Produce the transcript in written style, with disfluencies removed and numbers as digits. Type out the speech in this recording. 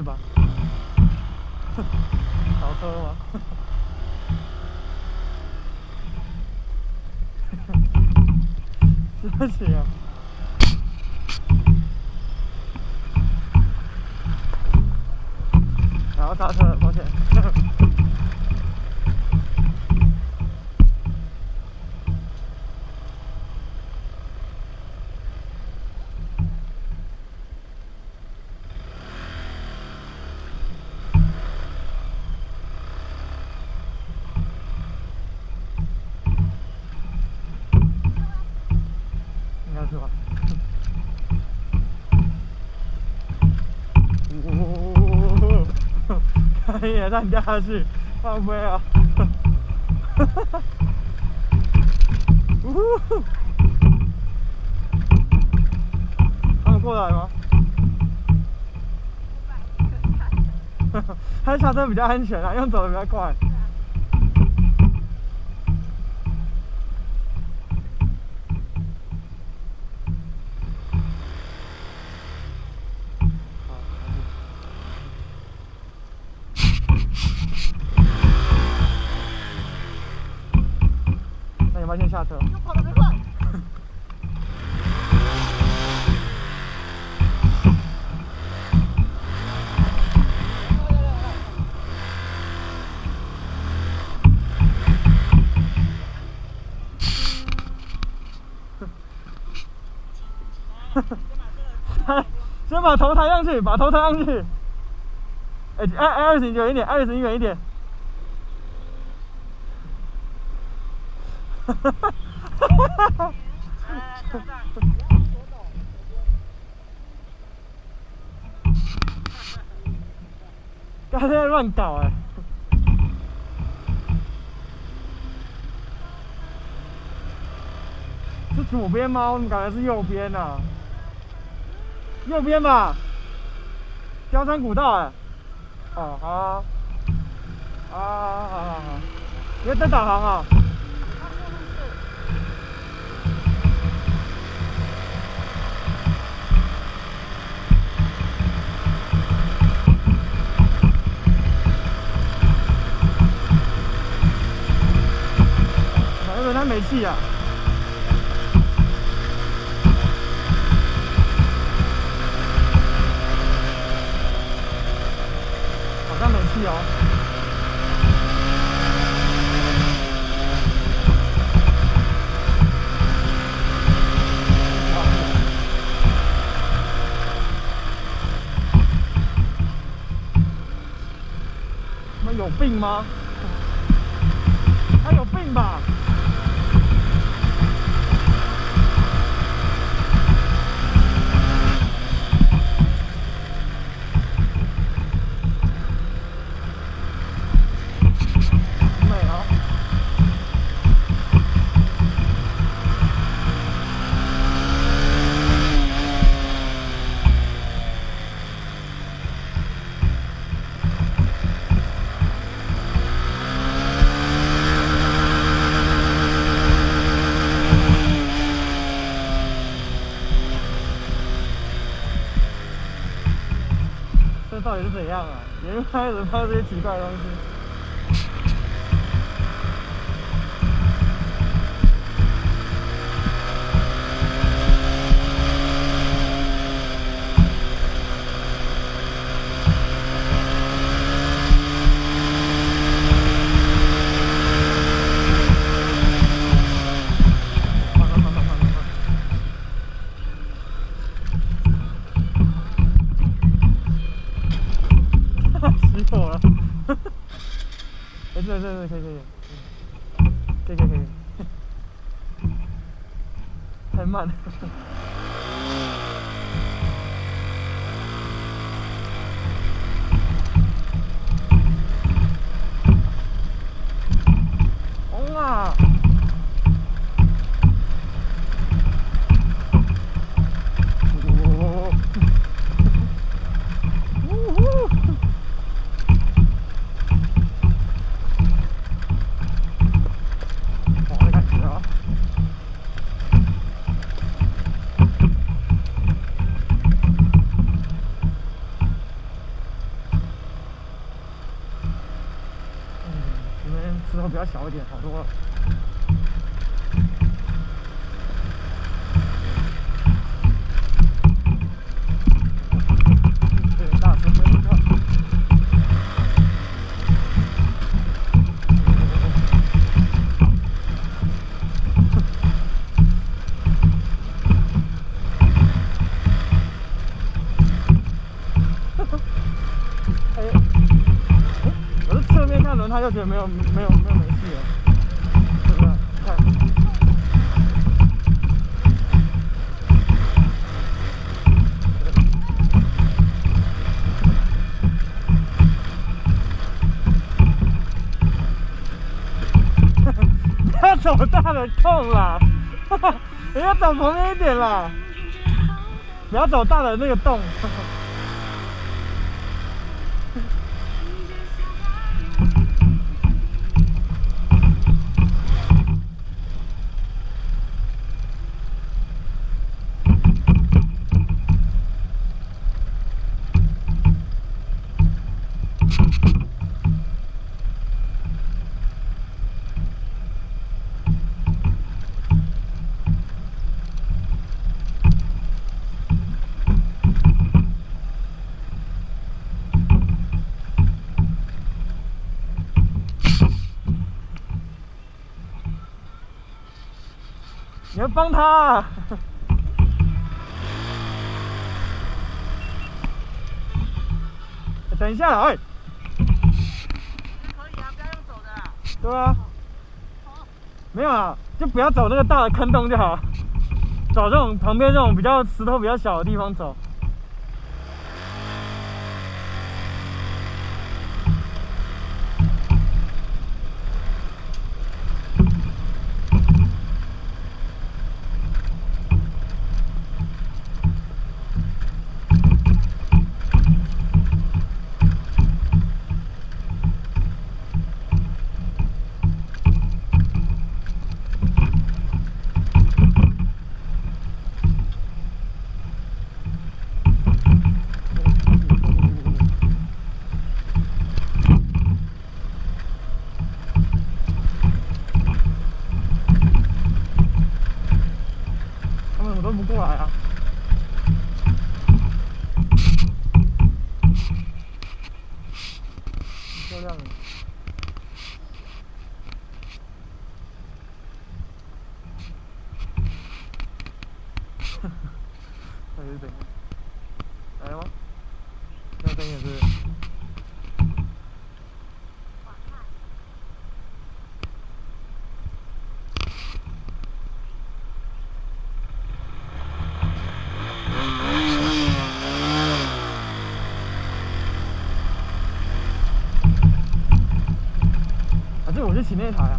是吧？倒车吗？不行啊！然后刹车了，抱歉。应该是吧。可以让你掉下去，放飞啊！他们过来吗？他下车比较安全啊，用走的比较快。那你们先下车。又跑得很快。先把头抬上去，把头抬上去。20远一点，20远一点。刚才在乱搞是左边吗？我怎么感觉是右边啊？右边吧，雕山古道哦，好好，你在灯导航啊？有点没气啊。好像没气哦。他有病吗？他有病吧？这到底是怎样啊？也就开始拍这些奇怪的东西。熄火了。对，可以。太慢了。红啊！较小一点，好多了。对，大声真的。我是侧面看轮胎就觉得没有没戏了，对不对？看，不要走大的空啦，你要走旁边一点啦，不要走大的那个洞。你要帮他啊！等一下，哎，可以啊，不要用走的啦。对啊，没有啊，就不要走那个大的坑洞就好，走这种旁边这种比较石头比较小的地方走。他们怎么都不过来啊？漂亮的。还是等一下，来了吗？那灯也是。还是我去骑那台啊？